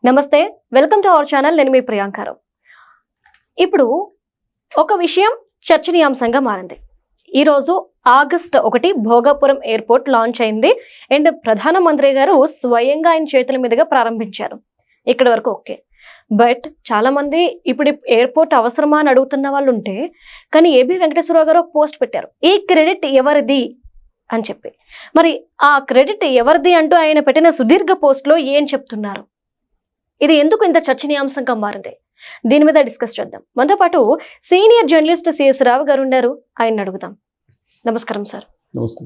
నమస్తే, welcome to our channel. నేను మీ ప్రియాంకారావు. ఇప్పుడు ఒక విషయం చర్చనీయాంశంగా మారింది. ఈరోజు ఆగస్టు 1 భోగాపురం ఎయిర్పోర్ట్ లాంచ్ అయింది అండ్ ప్రధానమంత్రి గారు స్వయంగా ఆయన చేతుల మీదుగా ప్రారంభించారు. ఇక్కడ వరకు ఓకే. బట్ చాలా మంది ఇప్పుడు ఎయిర్పోర్ట్ అవసరమా అని అడుగుతున్న వాళ్ళు ఉంటే, కానీ ఏబి వెంకటేశ్వరరావు గారు ఒక పోస్ట్ పెట్టారు, ఈ క్రెడిట్ ఎవరిది అని చెప్పి. మరి ఆ క్రెడిట్ ఎవరిది అంటూ ఆయన పెట్టిన సుదీర్ఘ పోస్ట్లో ఏం చెప్తున్నారు? ఇది ఎందుకు ఇంత చర్చనీయాంశంగా మారింది? దీని మీద డిస్కస్ చేద్దాం. మనతో పాటు సీనియర్ జర్నలిస్ట్ సిఎస్ రావు గారు ఉన్నారు, ఆయన అడుగుదాం. నమస్కారం సార్. నమస్తే.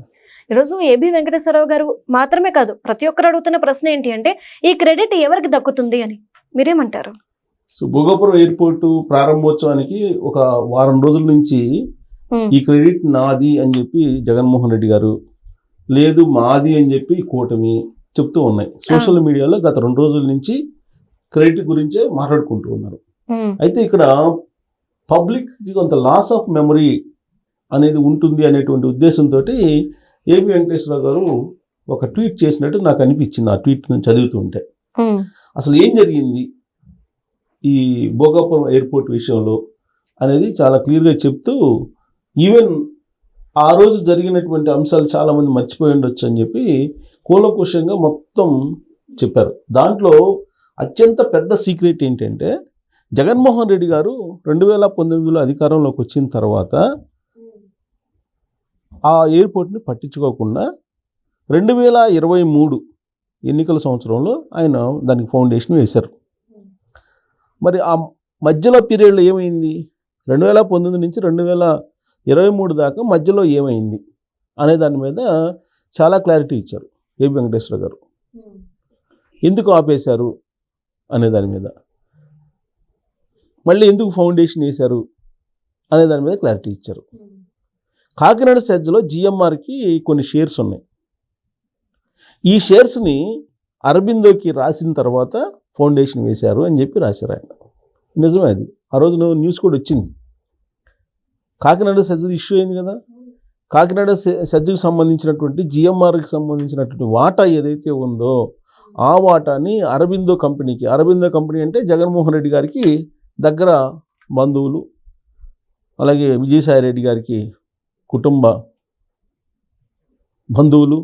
ఈరోజు ఏబి వెంకటేశ్వరరావు గారు మాత్రమే కాదు, ప్రతి ఒక్కరు అడుగుతున్న ప్రశ్న ఏంటి అంటే, ఈ క్రెడిట్ ఎవరికి దక్కుతుంది అని. మీరేమంటారు? సో భోగాపురం ఎయిర్పోర్ట్ ప్రారంభోత్సవానికి ఒక వారం రోజుల నుంచి ఈ క్రెడిట్ నాది అని చెప్పి జగన్మోహన్ రెడ్డి గారు, లేదు మాది అని చెప్పి కూటమి చెప్తూ ఉన్నాయి. సోషల్ మీడియాలో గత 2 రోజుల నుంచి క్రెడిట్ గురించే మాట్లాడుకుంటూ ఉన్నారు. అయితే ఇక్కడ పబ్లిక్కి కొంత లాస్ ఆఫ్ మెమరీ అనేది ఉంటుంది అనేటువంటి ఉద్దేశంతో ఏబి వెంకటేశ్వరరావు గారు ఒక ట్వీట్ చేసినట్టు నాకు అనిపించింది. ఆ ట్వీట్ నేను చదువుతూ ఉంటే అసలు ఏం జరిగింది ఈ భోగాపురం ఎయిర్పోర్ట్ విషయంలో అనేది చాలా క్లియర్గా చెప్తూ, ఈవెన్ ఆ రోజు జరిగినటువంటి అంశాలు చాలామంది మర్చిపోయి ఉండొచ్చు అని చెప్పి కూలంకుషంగా మొత్తం చెప్పారు. దాంట్లో అత్యంత పెద్ద సీక్రెట్ ఏంటంటే, జగన్మోహన్ రెడ్డి గారు 2019లో అధికారంలోకి వచ్చిన తర్వాత ఆ ఎయిర్పోర్ట్ని పట్టించుకోకుండా 2023 ఎన్నికల సంవత్సరంలో ఆయన దానికి ఫౌండేషన్ వేశారు. మరి ఆ మధ్యలో పీరియడ్లో ఏమైంది? 2019 నుంచి 2023 దాకా మధ్యలో ఏమైంది అనే దాని మీద చాలా క్లారిటీ ఇచ్చారు ఏబి వెంకటేశ్వర గారు. ఎందుకు ఆపేశారు అనే దాని మీద, మళ్ళీ ఎందుకు ఫౌండేషన్ వేశారు అనే దాని మీద క్లారిటీ ఇచ్చారు. కాకినాడ సెజ్లో జిఎంఆర్కి కొన్ని షేర్స్ ఉన్నాయి. ఈ షేర్స్ని అరబిందోకి రాసిన తర్వాత ఫౌండేషన్ వేశారు అని చెప్పి రాశారు ఆయన. నిజమే అది. ఆ రోజు న్యూస్ కూడా వచ్చింది. కాకినాడ సెజ్ ఇష్యూ అయింది కదా. కాకినాడ సెజ్కి సంబంధించినటువంటి జిఎంఆర్కి సంబంధించినటువంటి వాటా ఏదైతే ఉందో ఆ వాటాని అరబిందో కంపెనీకి, అరబిందో కంపెనీ అంటే జగన్మోహన్ రెడ్డి గారికి దగ్గర బంధువులు, అలాగే విజయసాయి రెడ్డి గారికి కుటుంబ బంధువులు,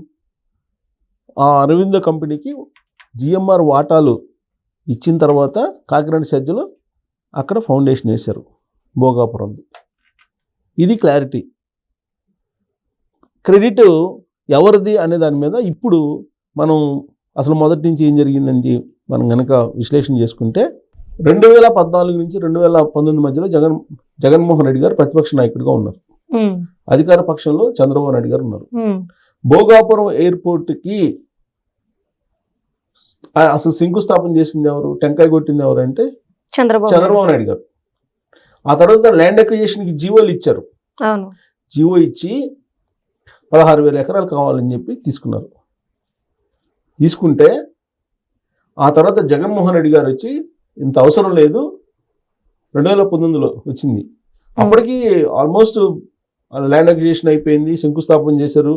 ఆ అరవిందో కంపెనీకి జిఎంఆర్ వాటాలు ఇచ్చిన తర్వాత కాకినాడ సెజ్లో అక్కడ ఫౌండేషన్ వేశారు భోగాపురంది. ఇది క్లారిటీ. క్రెడిట్ ఎవరిది అనే దాని మీద ఇప్పుడు మనం అసలు మొదటి నుంచి ఏం జరిగిందని మనం కనుక విశ్లేషణ చేసుకుంటే, 2014 నుంచి 2019 మధ్యలో జగన్మోహన్ రెడ్డి గారు ప్రతిపక్ష నాయకుడిగా ఉన్నారు. అధికార పక్షంలో చంద్రబాబు నాయుడు గారు ఉన్నారు. భోగాపురం ఎయిర్పోర్ట్కి అసలు శంకుస్థాపన చేసింది ఎవరు, టెంకాయ కొట్టింది ఎవరు అంటే చంద్రబాబు నాయుడు గారు. ఆ తర్వాత ల్యాండ్ అక్విజిషన్కి జీవోలు ఇచ్చారు. జీవో ఇచ్చి 16,000 ఎకరాలు కావాలని చెప్పి తీసుకున్నారు. తీసుకుంటే ఆ తర్వాత జగన్మోహన్ రెడ్డి గారు వచ్చి ఇంత అవసరం లేదు 2019లో వచ్చింది. అప్పటికి ఆల్మోస్ట్ ల్యాండ్ అక్విజిషన్ అయిపోయింది, శంకుస్థాపన చేశారు.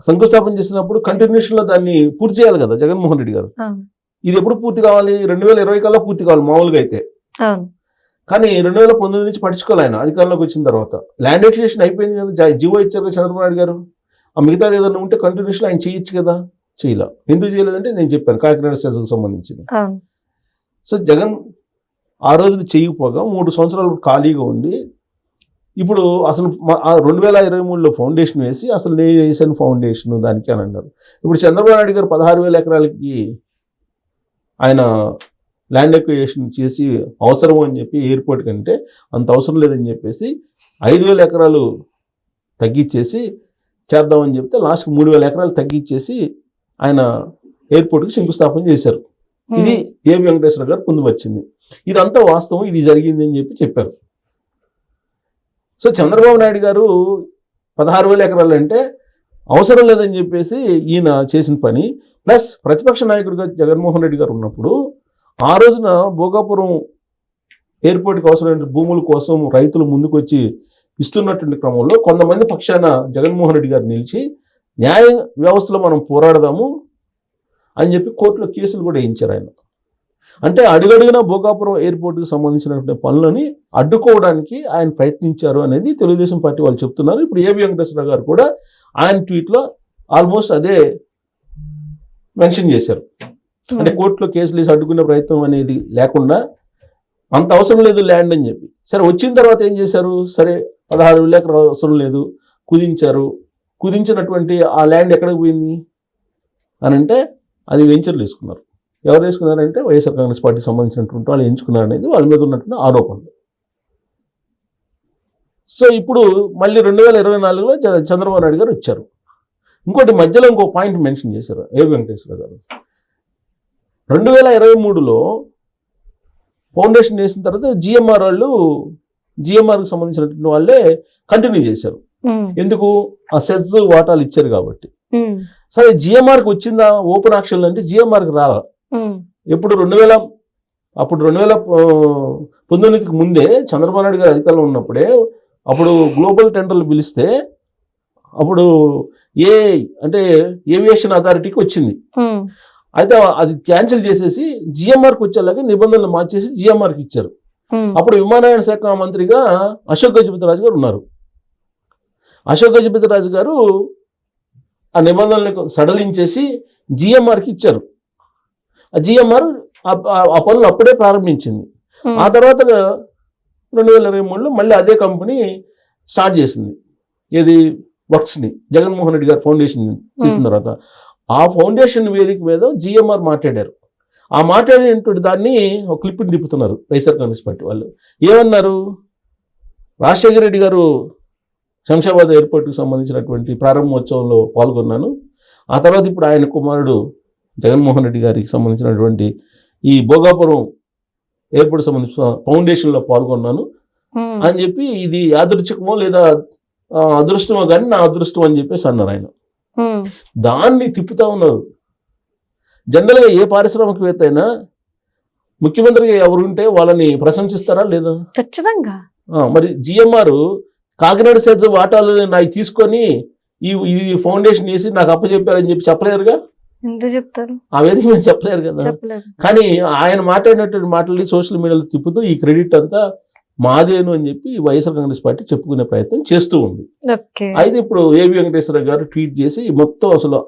శంకుస్థాపన చేసినప్పుడు కంటిన్యూషన్లో దాన్ని పూర్తి చేయాలి కదా జగన్మోహన్ రెడ్డి గారు. ఇది ఎప్పుడు పూర్తి కావాలి? 2020 కల్లా పూర్తి కావాలి మామూలుగా అయితే. కానీ 2019 నుంచి పట్టించుకోవాలి ఆయన అధికారంలోకి వచ్చిన తర్వాత. ల్యాండ్ అక్విజిషన్ అయిపోయింది కదా, జీవో ఇచ్చారు కదా చంద్రబాబు నాయుడు గారు. ఆ మిగతాది ఏదైనా ఉంటే కంటిన్యూషన్ ఆయన చేయొచ్చు కదా, చేయలే. ఎందుకు చేయలేదంటే నేను చెప్పాను, కాకినాడ సెజ్కి సంబంధించింది. సో జగన్ ఆ రోజులు చేయకపోగా 3 సంవత్సరాలు ఖాళీగా ఉండి, ఇప్పుడు అసలు 2023లో ఫౌండేషన్ వేసి అసలు నేను వేసాను ఫౌండేషన్ దానికి అని అన్నారు. ఇప్పుడు చంద్రబాబు నాయుడు గారు 16,000 ఎకరాలకి ఆయన ల్యాండ్ అక్విజిషన్ చేసి అవసరం అని చెప్పి ఎయిర్పోర్ట్ కంటే అంత అవసరం లేదని చెప్పేసి 5,000 ఎకరాలు తగ్గించేసి చేద్దామని చెప్తే లాస్ట్కి 3,000 ఎకరాలు తగ్గించేసి ఆయన ఎయిర్పోర్ట్కి శంకుస్థాపన చేశారు. ఇది ఏబి వెంకటేశ్వర గారు పొందుపరిచింది. ఇదంతా వాస్తవం, ఇది జరిగింది అని చెప్పి చెప్పారు. సో చంద్రబాబు నాయుడు గారు 16,000 ఎకరాలు అంటే అవసరం లేదని చెప్పేసి ఈయన చేసిన పని, ప్లస్ ప్రతిపక్ష నాయకుడిగా జగన్మోహన్ రెడ్డి గారు ఉన్నప్పుడు ఆ రోజున భోగాపురం ఎయిర్పోర్ట్కి అవసరమైన భూముల కోసం రైతులు ముందుకు వచ్చి ఇస్తున్నటువంటి క్రమంలో కొంతమంది పక్షాన జగన్మోహన్ రెడ్డి గారు నిలిచి న్యాయ వ్యవస్థలో మనం పోరాడదాము అని చెప్పి కోర్టులో కేసులు కూడా వేయించారు ఆయన. అంటే అడుగడుగున భోగాపురం ఎయిర్పోర్ట్కి సంబంధించినటువంటి పనులని అడ్డుకోవడానికి ఆయన ప్రయత్నించారు అనేది తెలుగుదేశం పార్టీ వాళ్ళు చెప్తున్నారు. ఇప్పుడు ఏబి వెంకటేశ్వర గారు కూడా ఆయన ట్వీట్లో ఆల్మోస్ట్ అదే మెన్షన్ చేశారు. అంటే కోర్టులో కేసులు వేసి అడ్డుకునే ప్రయత్నం అనేది లేకుండా అంత అవసరం లేదు ల్యాండ్ అని చెప్పి. సరే వచ్చిన తర్వాత ఏం చేశారు, సరే 16,000 ఎకరాలు అవసరం లేదు కుదించారు. కుదించినటువంటి ఆ ల్యాండ్ ఎక్కడికి పోయింది అని అంటే అది వెంచర్లు వేసుకున్నారు. ఎవరు వేసుకున్నారంటే వైఎస్ఆర్ కాంగ్రెస్ పార్టీకి సంబంధించినటువంటి వాళ్ళు ఎంచుకున్నారు అనేది వాళ్ళ మీద ఉన్నటువంటి ఆరోపణలు. సో ఇప్పుడు మళ్ళీ 2024లో చంద్రబాబు నాయుడు గారు వచ్చారు. ఇంకోటి మధ్యలో ఇంకో పాయింట్ మెన్షన్ చేశారు ఏబి వెంకటేశ్వర గారు. 2023లో ఫౌండేషన్ వేసిన తర్వాత జిఎంఆర్ వాళ్ళు జిఎంఆర్కి సంబంధించినటువంటి వాళ్ళే కంటిన్యూ చేశారు. ఎందుకు, ఆ సెజ్ వాటాలు ఇచ్చారు కాబట్టి. సరే జిఎంఆర్కి వచ్చిందా ఓపెన్ ఆక్షన్ అంటే జిఎంఆర్కి రాలా. ఎప్పుడు 2019కి ముందే చంద్రబాబు నాయుడు గారు అధికారంలో ఉన్నప్పుడే అప్పుడు గ్లోబల్ టెండర్లు పిలిస్తే అప్పుడు అంటే ఏవియేషన్ అథారిటీకి వచ్చింది. అయితే అది క్యాన్సిల్ చేసేసి జిఎంఆర్కి వచ్చేలాగా నిబంధనలు మార్చేసి జిఎంఆర్కి ఇచ్చారు. అప్పుడు విమానయాన శాఖ మంత్రిగా అశోక్ గజపతిరాజు గారు ఉన్నారు. అశోక్ గజపతిరాజు గారు ఆ నిబంధనలకు సడలించేసి జిఎంఆర్కి ఇచ్చారు. ఆ జిఎంఆర్ ఆ పనులు అప్పుడే ప్రారంభించింది. ఆ తర్వాత 2023లో మళ్ళీ అదే కంపెనీ స్టార్ట్ చేసింది ఏది వర్క్స్ని. జగన్మోహన్ రెడ్డి గారు ఫౌండేషన్ చేసిన తర్వాత ఆ ఫౌండేషన్ వేదిక మీద జిఎంఆర్ మాట్లాడారు. ఆ మాట్లాడినటువంటి దాన్ని ఒక క్లిప్ని తిప్పుతున్నారు వైఎస్ఆర్ కాంగ్రెస్ పార్టీ వాళ్ళు. ఏమన్నారు, రాజశేఖర రెడ్డి గారు శంషాబాద్ ఎయిర్పోర్ట్కి సంబంధించినటువంటి ప్రారంభోత్సవంలో పాల్గొన్నాను. ఆ తర్వాత ఇప్పుడు ఆయన కుమారుడు జగన్మోహన్ రెడ్డి గారికి సంబంధించినటువంటి ఈ భోగాపురం ఎయిర్పోర్ట్ సంబంధించిన ఫౌండేషన్లో పాల్గొన్నాను అని చెప్పి ఇది యాదృచ్ఛికమో లేదా అదృష్టమో కానీ నా అదృష్టం అని చెప్పేసి అన్నారు ఆయన. దాన్ని తిప్పుతా ఉన్నారు. జనరల్గా ఏ పారిశ్రామికవేత్త అయినా ముఖ్యమంత్రిగా ఎవరుంటే వాళ్ళని ప్రశంసిస్తారా లేదా? ఖచ్చితంగా. మరి జిఎంఆర్ కాకినాడ సెజ్ వాటాలు నాకు తీసుకొని ఈ ఫౌండేషన్ వేసి నాకు అప్పచెప్పారని చెప్పి చెప్పలేరుగా. ఎందుకు చెప్తారు? ఆ వేదిక మీద చెప్పలేరు కదా. కానీ ఆయన మాట్లాడినటువంటి మాటల్ని సోషల్ మీడియాలో తిప్పుతూ ఈ క్రెడిట్ అంతా మాదేను అని చెప్పి వైఎస్ఆర్ కాంగ్రెస్ పార్టీ చెప్పుకునే ప్రయత్నం చేస్తూ ఉంది. అయితే ఇప్పుడు ఏబి వెంకటేశ్వర గారు ట్వీట్ చేసి మొత్తం అసలు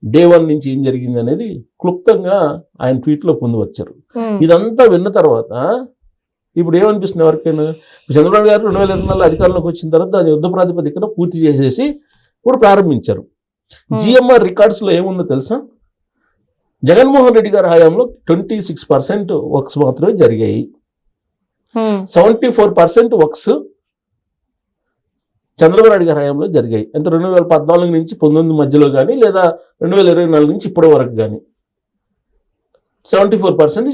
డే 1 నుంచి ఏం జరిగింది అనేది క్లుప్తంగా ఆయన ట్వీట్లో పొందువచ్చారు. ఇదంతా విన్న తర్వాత ఇప్పుడు ఏమనిపిస్తుంది ఎవరికైనా, చంద్రబాబు గారు 2024 అధికారంలోకి వచ్చిన తర్వాత దాని యుద్ధ ప్రాతిపదికన పూర్తి చేసేసి ఇప్పుడు ప్రారంభించారు. జిఎంఆర్ రికార్డ్స్లో ఏముందో తెలుసా, జగన్మోహన్ రెడ్డి గారి హయాంలో 26% వర్క్స్ మాత్రమే జరిగాయి. 74% వర్క్స్ చంద్రబాబు నాయుడు గారి హయాంలో జరిగాయి. అంటే 2014 నుంచి 19 మధ్యలో కానీ లేదా 2024 నుంచి ఇప్పటి వరకు కానీ 74%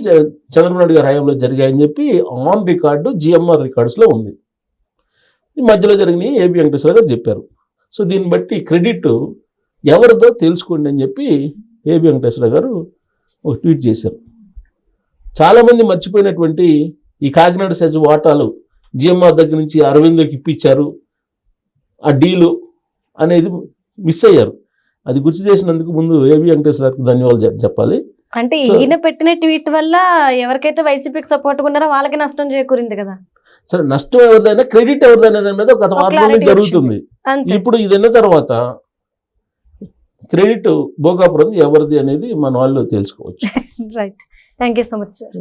చంద్రబాబు నాయుడు గారి హయాంలో జరిగాయని చెప్పి ఆన్ రికార్డు జిఎంఆర్ రికార్డ్స్లో ఉంది. ఈ మధ్యలో జరిగినాయి ఏబి వెంకటేశ్వర గారు చెప్పారు. సో దీన్ని బట్టి క్రెడిట్ ఎవరిదో తెలుసుకోండి అని చెప్పి ఏబి వెంకటేశ్వర గారు ఒక ట్వీట్ చేశారు. చాలామంది మర్చిపోయినటువంటి ఈ కాకినాడ సెజ్ వాటాలు జిఎంఆర్ దగ్గర నుంచి అరవింద్కి ఇప్పించారు, ఆ డీలు అనేది మిస్ అయ్యారు. అది గుర్తు చేసినందుకు ముందు ఏబి వెంకటేశ్వర గారికి ధన్యవాదాలు చెప్పాలి. అంటే ఈయన పెట్టిన ట్వీట్ వల్ల ఎవరికైతే వైసీపీకి సపోర్ట్ ఉన్నారో వాళ్ళకి నష్టం చేకూరింది కదా. సరే, నష్టం ఎవరిదైనా క్రెడిట్ ఎవరిదైనా దాని మీద ఒక వారం జరుగుతుంది. ఇప్పుడు ఇది అన్న తర్వాత క్రెడిట్ భోగాపురం ఎవరిది అనేది మన వాళ్ళు తెలుసుకోవచ్చు. Right, thank you so much sir.